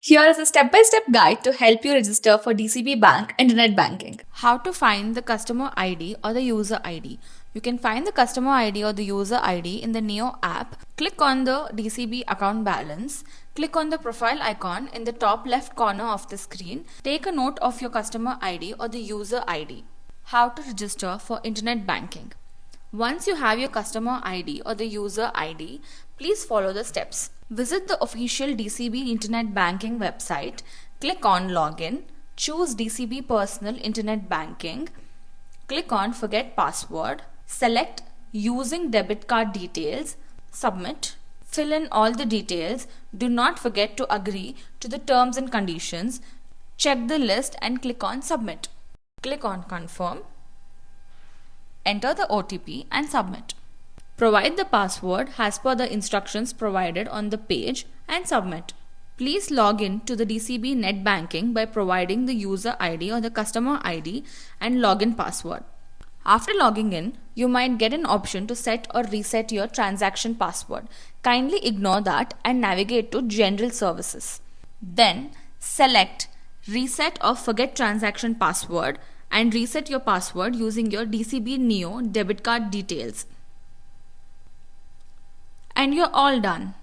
Here is a step-by-step guide to help you register for DCB Bank Internet Banking. How to find the customer ID or the user ID. You can find the customer ID or the user ID in the Neo app. Click on the DCB account balance. Click on the profile icon in the top left corner of the screen. Take a note of your customer ID or the user ID. How to register for internet banking. Once you have your customer ID or the user ID, please follow the steps. Visit the official DCB Internet Banking website, click on Login, choose DCB Personal Internet Banking, click on Forget Password, select Using Debit Card Details, submit, fill in all the details, do not forget to agree to the terms and conditions, check the list and click on Submit. Click on Confirm, enter the OTP and submit. Provide the password as per the instructions provided on the page and submit. Please log in to the DCB Net Banking by providing the user ID or the customer ID and login password. After logging in, you might get an option to set or reset your transaction password. Kindly ignore that and navigate to General Services. Then select Reset or Forget Transaction Password and reset your password using your DCB Neo debit card details. And you're all done.